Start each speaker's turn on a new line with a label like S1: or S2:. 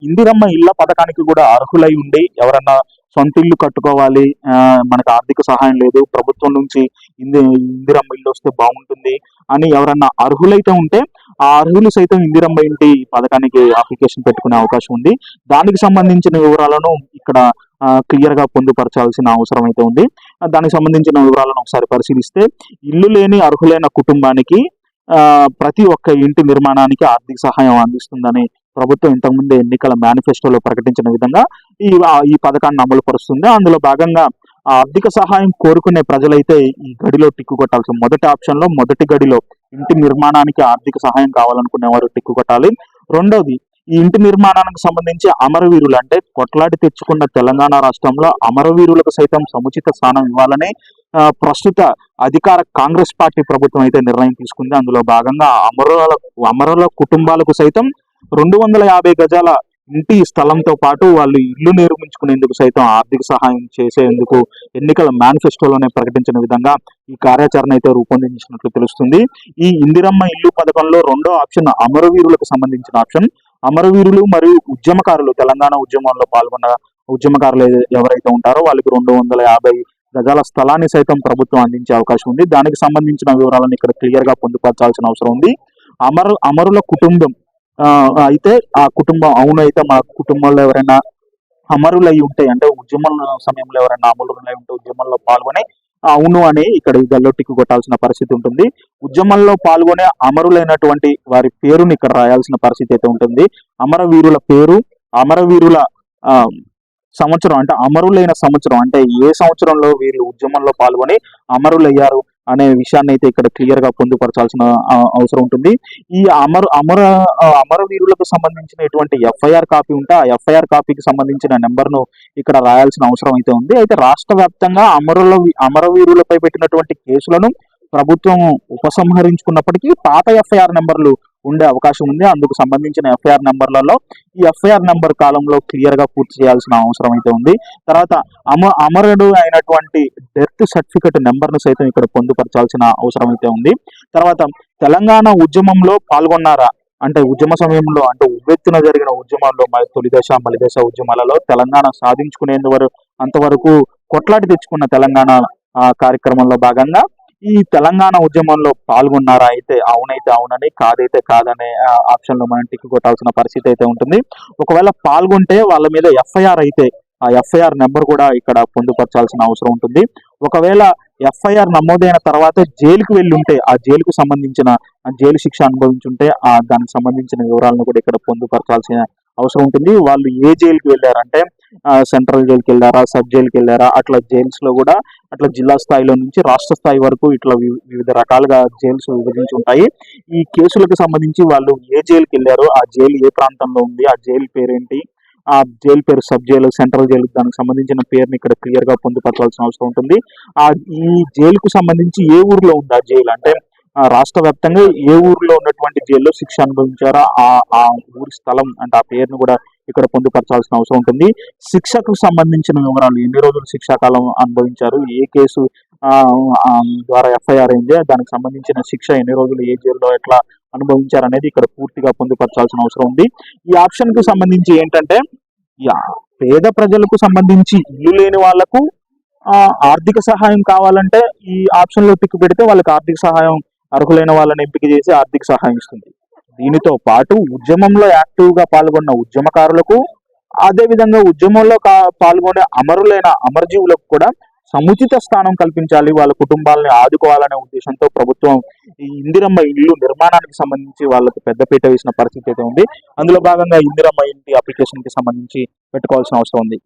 S1: ఇందిరమ్మ ఇళ్ల పథకానికి కూడా అర్హులై ఉండి ఎవరన్నా సొంత ఇల్లు కట్టుకోవాలి, మనకు ఆర్థిక సహాయం లేదు, ప్రభుత్వం నుంచి ఇందిరమ్మ ఇల్లు వస్తే బాగుంటుంది అని ఎవరన్నా అర్హులైతే ఉంటే ఆ అర్హులు సైతం ఇందిరమ్మ ఇంటి పథకానికి అప్లికేషన్ పెట్టుకునే అవకాశం ఉంది. దానికి సంబంధించిన వివరాలను ఇక్కడ క్లియర్ గా పొందుపరచాల్సిన అవసరం అయితే ఉంది. దానికి సంబంధించిన వివరాలను ఒకసారి పరిశీలిస్తే, ఇల్లు లేని అర్హులైన కుటుంబానికి ప్రతి ఒక్క ఇంటి నిర్మాణానికి ఆర్థిక సహాయం అందిస్తుందని ప్రభుత్వం ఇంతకుముందే ఎన్నికల మేనిఫెస్టోలో ప్రకటించిన విధంగా ఈ పథకాన్ని అమలు పరుస్తుంది. అందులో భాగంగా ఆర్థిక సహాయం కోరుకునే ప్రజలైతే ఈ గడిలో టిక్కు కొట్టాల్సిన మొదటి ఆప్షన్ లో మొదటి గడిలో ఇంటి నిర్మాణానికి ఆర్థిక సహాయం కావాలనుకునే వారు టిక్కు కొట్టాలి. రెండోది, ఈ ఇంటి నిర్మాణానికి సంబంధించి అమరవీరులు అంటే కొట్లాడి తెచ్చుకున్న తెలంగాణ రాష్ట్రంలో అమరవీరులకు సైతం సముచిత స్థానం ఇవ్వాలని ప్రస్తుత అధికార కాంగ్రెస్ పార్టీ ప్రభుత్వం అయితే నిర్ణయం తీసుకుంది. అందులో భాగంగా అమరుల కుటుంబాలకు సైతం 250 గజాల ఇంటి స్థలంతో పాటు వాళ్ళు ఇల్లు నిర్మించుకునేందుకు సైతం ఆర్థిక సహాయం చేసేందుకు ఎన్నికల మేనిఫెస్టోలోనే ప్రకటించిన విధంగా ఈ కార్యాచరణ అయితే రూపొందించినట్లు తెలుస్తుంది. ఈ ఇందిరమ్మ ఇల్లు పథకంలో రెండో ఆప్షన్ అమరవీరులకు సంబంధించిన ఆప్షన్. అమరవీరులు మరియు ఉద్యమకారులు, తెలంగాణ ఉద్యమంలో పాల్గొన్న ఉద్యమకారులు ఎవరైతే ఉంటారో వాళ్ళకి 250 గజాల స్థలాన్ని సైతం ప్రభుత్వం అందించే అవకాశం ఉంది. దానికి సంబంధించిన వివరాలను ఇక్కడ క్లియర్ గా పొందుపరచాల్సిన అవసరం ఉంది. అమరుల కుటుంబం అయితే ఆ కుటుంబం అవునైతే మా కుటుంబంలో ఎవరైనా అమరులై ఉంటే, అంటే ఉద్యమం సమయంలో ఎవరైనా అమరులై ఉంటే ఉద్యమంలో పాల్గొనే అవును అని ఇక్కడ గల్లోటికి కొట్టాల్సిన పరిస్థితి ఉంటుంది. ఉద్యమంలో పాల్గొనే అమరులైనటువంటి వారి పేరుని ఇక్కడ రాయాల్సిన పరిస్థితి అయితే ఉంటుంది. అమరవీరుల పేరు, అమరవీరుల సంవత్సరం అంటే అమరులైన సంవత్సరం, అంటే ఏ సంవత్సరంలో వీళ్ళు ఉద్యమంలో పాల్గొని అమరులయ్యారు అనే విషయాన్ని అయితే ఇక్కడ క్లియర్ గా పొందుపరచాల్సిన అవసరం ఉంటుంది. ఈ అమరవీరులకు సంబంధించినటువంటి ఎఫ్ఐఆర్ కాపీ ఉంటే ఆ ఎఫ్ఐఆర్ కాపీకి సంబంధించిన నెంబర్ను ఇక్కడ రాయాల్సిన అవసరం అయితే ఉంది. అయితే రాష్ట్ర వ్యాప్తంగా అమరవీరులపై పెట్టినటువంటి కేసులను ప్రభుత్వం ఉపసంహరించుకున్నప్పటికీ పాత ఎఫ్ఐఆర్ నెంబర్లు ఉండే అవకాశం ఉంది. అందుకు సంబంధించిన ఎఫ్ఐఆర్ నెంబర్లలో ఈ ఎఫ్ఐఆర్ నెంబర్ కాలంలో క్లియర్ గా పూర్తి చేయాల్సిన అవసరం అయితే ఉంది. తర్వాత అమరుడు అయినటువంటి డెత్ సర్టిఫికెట్ నెంబర్ ను సైతం ఇక్కడ పొందుపరచాల్సిన అవసరం అయితే ఉంది. తర్వాత తెలంగాణ ఉద్యమంలో పాల్గొన్నారా అంటే ఉద్యమ సమయంలో, అంటే ఉవ్వెత్తున జరిగిన ఉద్యమాల్లో తొలిదశ మలిదశ ఉద్యమాలలో తెలంగాణ అంతవరకు కొట్లాడి తెచ్చుకున్న తెలంగాణ కార్యక్రమంలో భాగంగా ఈ తెలంగాణ ఉద్యమంలో పాల్గొన్నారా అయితే అవునైతే అవునని, కాదైతే కాదనే ఆప్షన్ లో మనం టిక్ కొట్టాల్సిన పరిస్థితి అయితే ఉంటుంది. ఒకవేళ పాల్గొంటే వాళ్ళ మీద ఎఫ్ఐఆర్ అయితే ఆ ఎఫ్ఐఆర్ నెంబర్ కూడా ఇక్కడ పొందుపరచాల్సిన అవసరం ఉంటుంది. ఒకవేళ ఎఫ్ఐఆర్ నమోదైన తర్వాత జైలుకు వెళ్ళి ఉంటే ఆ జైలుకు సంబంధించిన జైలు శిక్ష అనుభవించుంటే దానికి సంబంధించిన వివరాలను కూడా ఇక్కడ పొందుపరచాల్సిన అవసరం ఉంటుంది. వాళ్ళు ఏ జైలుకి వెళ్ళారంటే సెంట్రల్ జైలుకి వెళ్ళారా, సబ్ జైలుకి వెళ్ళారా, అట్లా జైల్స్ లో కూడా అట్లా జిల్లా స్థాయిలో నుంచి రాష్ట్ర స్థాయి వరకు ఇట్లా వివిధ రకాలుగా జైల్స్ విభజించి ఉంటాయి. ఈ కేసులకు సంబంధించి వాళ్ళు ఏ జైలుకి వెళ్ళారో, ఆ జైలు ఏ ప్రాంతంలో ఉంది, ఆ జైలు పేరేంటి, ఆ జైలు పేరు సబ్ జైలు, సెంట్రల్ జైలు, దానికి సంబంధించిన పేరుని ఇక్కడ క్లియర్ గా పొందుపరచాల్సిన అవసరం ఉంటుంది. ఈ జైలుకు సంబంధించి ఏ ఊర్లో ఉంది ఆ జైలు, అంటే రాష్ట్ర వ్యాప్తంగా ఏ ఊర్లో ఉన్నటువంటి జైల్లో శిక్ష అనుభవించారో ఆ ఊరి స్థలం అంటే ఆ పేరును కూడా ఇక్కడ పొందుపరచాల్సిన అవసరం ఉంటుంది. శిక్షకు సంబంధించిన వివరాలు, ఎన్ని రోజులు శిక్షాకాలం అనుభవించారు, ఏ కేసు ద్వారా ఎఫ్ఐఆర్ అయింది, దానికి సంబంధించిన శిక్ష ఎన్ని రోజులు ఏ జైల్లో ఎట్లా అనుభవించారు అనేది ఇక్కడ పూర్తిగా పొందుపరచాల్సిన అవసరం ఉంది. ఈ ఆప్షన్ కు సంబంధించి ఏంటంటే పేద ప్రజలకు సంబంధించి ఇల్లు లేని వాళ్లకు ఆర్థిక సహాయం కావాలంటే ఈ ఆప్షన్ లో టిక్ పెడితే వాళ్ళకి ఆర్థిక సహాయం అర్హులైన వాళ్ళని ఎంపిక చేసి ఆర్థిక సహాయం ఇస్తుంది. దీనితో పాటు ఉద్యమంలో యాక్టివ్ గా పాల్గొన్న ఉద్యమకారులకు, అదే విధంగా ఉద్యమంలో పాల్గొనే అమరజీవులకు కూడా సముచిత స్థానం కల్పించాలి, వాళ్ళ కుటుంబాలని ఆదుకోవాలనే ఉద్దేశంతో ప్రభుత్వం ఈ ఇందిరమ్మ ఇల్లు నిర్మాణానికి సంబంధించి వాళ్ళకు పెద్దపీట వేసిన పరిస్థితి అయితే ఉంది. అందులో భాగంగా ఇందిరమ్మ ఇంటి అప్లికేషన్ కి సంబంధించి పెట్టుకోవాల్సిన అవసరం ఉంది.